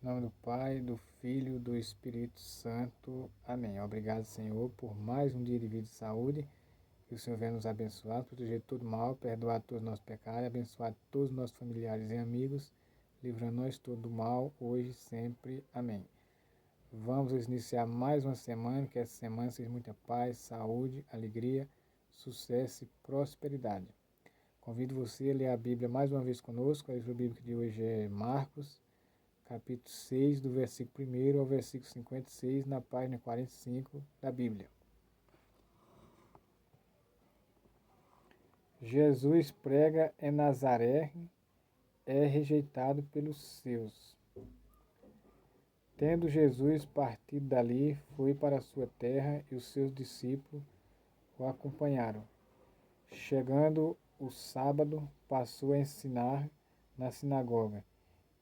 Em nome do Pai, do Filho e do Espírito Santo. Amém. Obrigado, Senhor, por mais um dia de vida e saúde. Que o Senhor venha nos abençoar, proteger de todo mal, perdoar todos os nossos pecados, abençoar todos os nossos familiares e amigos, livrando nós todo do mal, hoje e sempre. Amém. Vamos iniciar mais uma semana, que essa semana seja muita paz, saúde, alegria, sucesso e prosperidade. Convido você a ler a Bíblia mais uma vez conosco. A leitura bíblica de hoje é Marcos, capítulo 6, do versículo 1 ao versículo 56, na página 45 da Bíblia. Jesus prega em Nazaré, é rejeitado pelos seus. Tendo Jesus partido dali, foi para a sua terra e os seus discípulos o acompanharam. Chegando o sábado, passou a ensinar na sinagoga,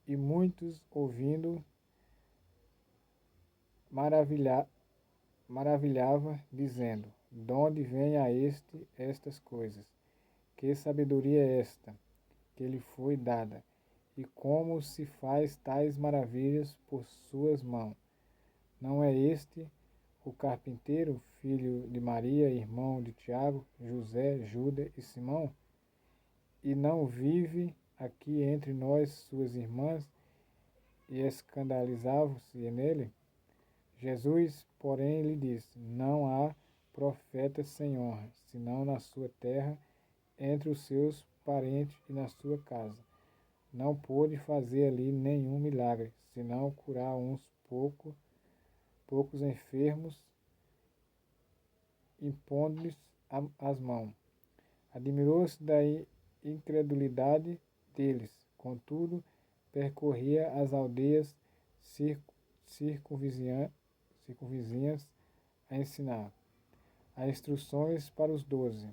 e muitos, ouvindo, maravilhava, dizendo: de onde vem a estas coisas? Que sabedoria é esta que lhe foi dada? E como se faz tais maravilhas por suas mãos? Não é este o carpinteiro, filho de Maria, irmão de Tiago, José, Judas e Simão? E não vive aqui entre nós suas irmãs? E escandalizavam-se nele? Jesus, porém, lhe disse: não há profeta sem honra, senão na sua terra, entre os seus parentes e na sua casa. Não pôde fazer ali nenhum milagre, senão curar uns poucos enfermos, impondo-lhes as mãos. Admirou-se da incredulidade deles, contudo, percorria as aldeias circunvizinhas a ensinar. As instruções para os 12.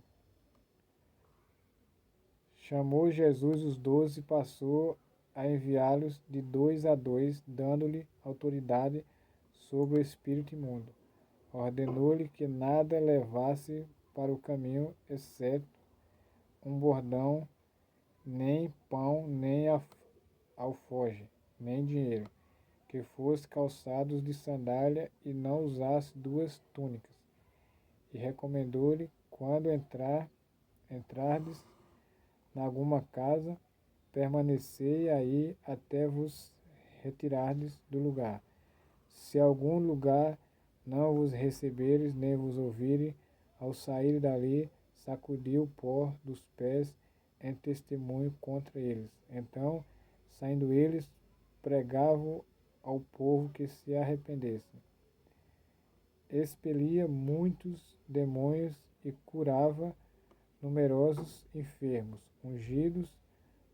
Chamou Jesus os 12 e passou a enviá-los de 2 a 2, dando-lhe autoridade sobre o espírito imundo. Ordenou-lhe que nada levasse para o caminho, exceto um bordão, nem pão, nem alforje, nem dinheiro, que fosse calçados de sandália e não usasse 2 túnicas. E recomendou-lhe, quando entrardes em alguma casa, permanecei aí até vos retirardes do lugar. Se algum lugar não vos receberes, nem vos ouvirem, ao sair dali, sacudiu o pó dos pés em testemunho contra eles. Então, saindo eles, pregavam ao povo que se arrependesse. Expelia muitos demônios e curava numerosos enfermos, ungidos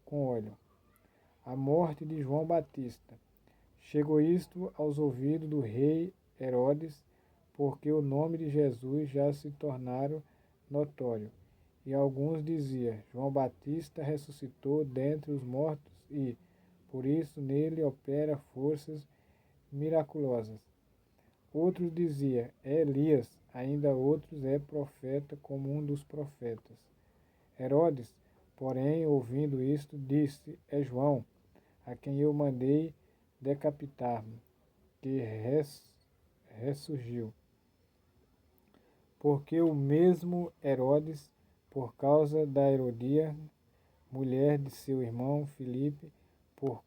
com óleo. A morte de João Batista. Chegou isto aos ouvidos do rei Herodes, porque o nome de Jesus já se tornara notório. E alguns diziam: João Batista ressuscitou dentre os mortos e, por isso, nele opera forças miraculosas. Outros diziam: é Elias, ainda outros: é profeta, como um dos profetas. Herodes, porém, ouvindo isto, disse: é João, a quem eu mandei decapitar-me, que ressurgiu. Porque o mesmo Herodes, por causa da Herodíada, mulher de seu irmão Filipe, por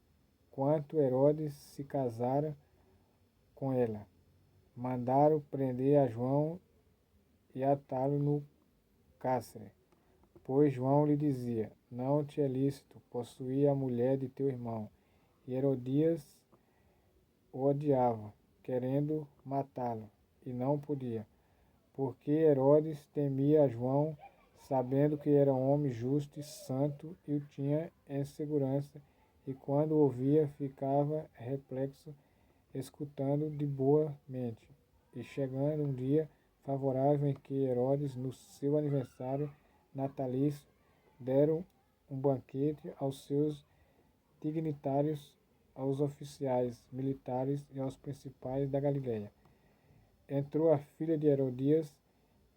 quanto Herodes se casara com ela, mandaram prender a João e atá-lo no cárcere. Pois João lhe dizia: não te é lícito possuir a mulher de teu irmão. E Herodias o odiava, querendo matá-lo, e não podia, porque Herodes temia a João, sabendo que era homem justo e santo, e o tinha em segurança, e quando o ouvia ficava perplexo, escutando de boa mente. E chegando um dia favorável em que Herodes, no seu aniversário natalício, deram um banquete aos seus dignitários, aos oficiais militares e aos principais da Galileia. Entrou a filha de Herodias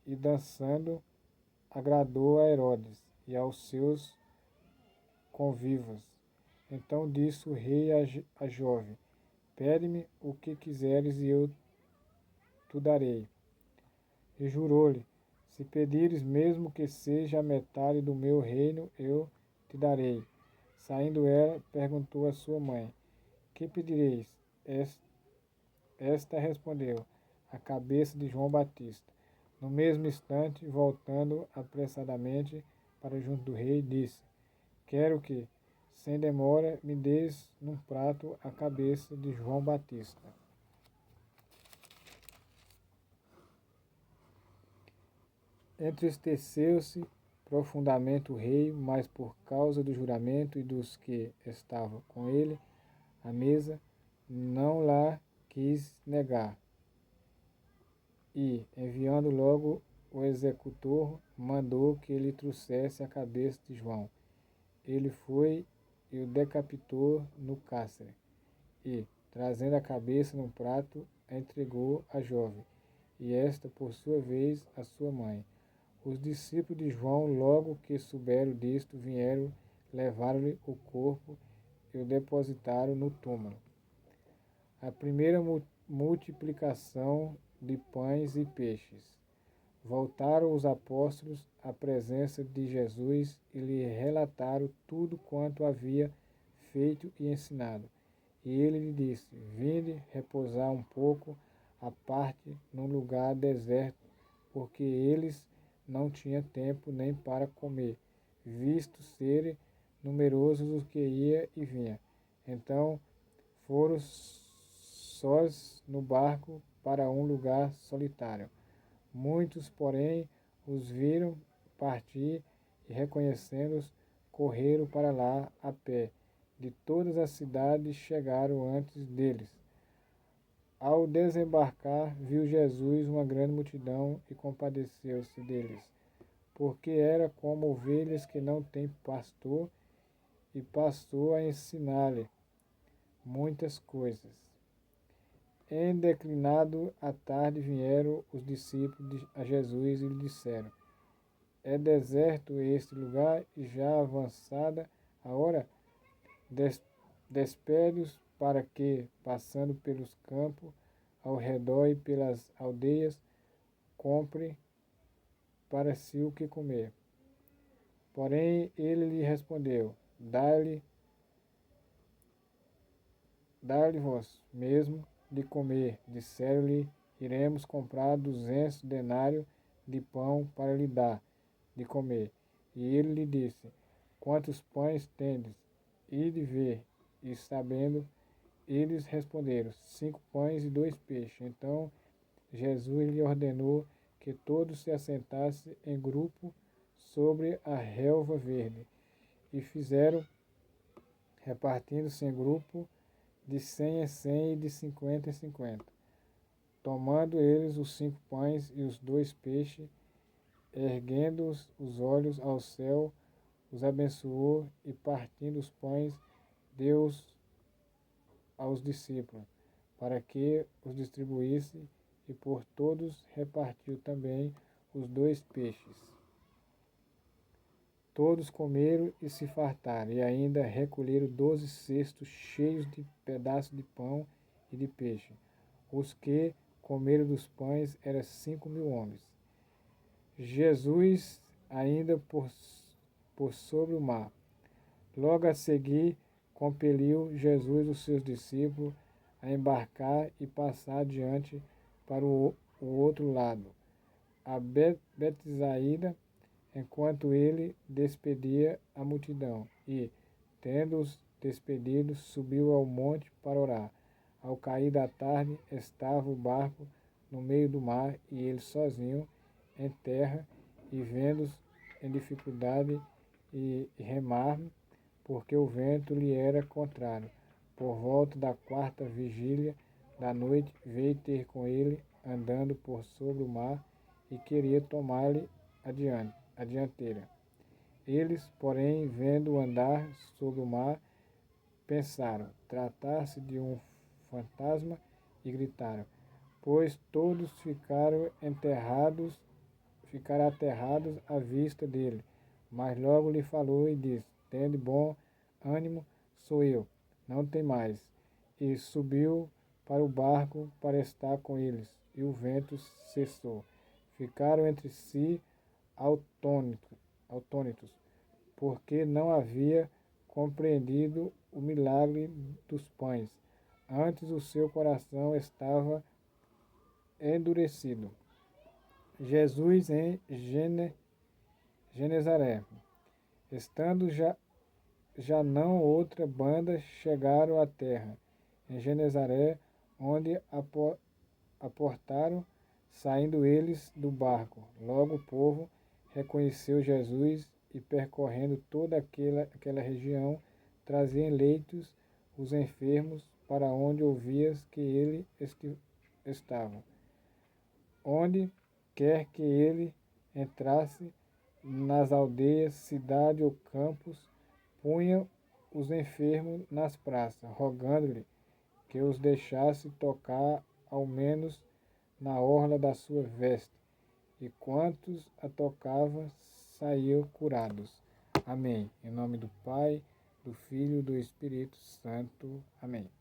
e, dançando, agradou a Herodes e aos seus convivas. Então disse o rei à jovem: Pede-me o que quiseres e eu te darei. E jurou-lhe: se pedires mesmo que seja a metade do meu reino, eu te darei. Saindo ela, perguntou à sua mãe: que pedireis? Esta respondeu: a cabeça de João Batista. No mesmo instante, voltando apressadamente para junto do rei, disse: quero que, sem demora, me des num prato a cabeça de João Batista. Entristeceu-se profundamente o rei, mas por causa do juramento e dos que estavam com ele à mesa, não lá quis negar. E, enviando logo o executor, mandou que lhe trouxesse a cabeça de João. Ele foi e o decapitou no cárcere, e, trazendo a cabeça num prato, a entregou à jovem, e esta, por sua vez, à sua mãe. Os discípulos de João, logo que souberam disto, vieram, levaram-lhe o corpo e o depositaram no túmulo. A primeira multiplicação de pães e peixes. Voltaram os apóstolos à presença de Jesus e lhe relataram tudo quanto havia feito e ensinado. E ele lhe disse: vinde repousar um pouco à parte num lugar deserto, porque eles não tinham tempo nem para comer, visto serem numerosos os que ia e vinha. Então foram sós no barco para um lugar solitário. Muitos, porém, os viram partir e, reconhecendo-os, correram para lá a pé. De todas as cidades chegaram antes deles. Ao desembarcar, viu Jesus uma grande multidão e compadeceu-se deles, porque era como ovelhas que não têm pastor, e passou a ensinar-lhe muitas coisas. Em declinado a tarde vieram os discípulos a Jesus e lhe disseram: é deserto este lugar e já avançada a hora, despede-os para que, passando pelos campos ao redor e pelas aldeias, compre para si o que comer. Porém ele lhe respondeu: dai-lhe vós mesmo de comer. Disseram-lhe: iremos comprar 200 denários de pão para lhe dar de comer. E ele lhe disse: quantos pães tendes? Ide ver. E sabendo, eles responderam: 5 pães e 2 peixes. Então Jesus lhe ordenou que todos se assentassem em grupo sobre a relva verde. E fizeram, repartindo-se em grupo, de 100 em 100 e de 50 em 50. Tomando eles os 5 pães e os 2 peixes, erguendo os olhos ao céu, os abençoou e, partindo os pães, deu-os aos discípulos, para que os distribuísse, e por todos repartiu também os 2 peixes. Todos comeram e se fartaram, e ainda recolheram 12 cestos cheios de pedaços de pão e de peixe. Os que comeram dos pães eram 5.000 homens. Jesus ainda por sobre o mar. Logo a seguir, compeliu Jesus os seus discípulos a embarcar e passar adiante para o outro lado, a Betsaída, enquanto ele despedia a multidão. E, tendo-os despedido, subiu ao monte para orar. Ao cair da tarde, estava o barco no meio do mar e ele sozinho em terra, e vendo-os em dificuldade e remar, porque o vento lhe era contrário. Por volta da 4ª vigília da noite, veio ter com ele, andando por sobre o mar, e queria tomar-lhe a dianteira. Eles, porém, vendo-o andar sobre o mar, pensaram tratar-se de um fantasma e gritaram, pois todos ficaram aterrados à vista dele. Mas logo lhe falou e disse: tende bom ânimo, sou eu, não tem mais. e subiu para o barco para estar com eles, e o vento cessou. Ficaram entre si atônitos, porque não havia compreendido o milagre dos pães. Antes o seu coração estava endurecido. Jesus em Genezaré. Estando já não outra banda, chegaram à terra, em Genezaré, onde aportaram, saindo eles do barco. Logo o povo reconheceu Jesus e, percorrendo toda aquela região, trazia em leitos os enfermos para onde ouvias que ele estava. Onde quer que ele entrasse, nas aldeias, cidade ou campos, punha os enfermos nas praças, rogando-lhe que os deixasse tocar ao menos na orla da sua veste. E quantos a tocavam saíam curados. Amém. Em nome do Pai, do Filho e do Espírito Santo. Amém.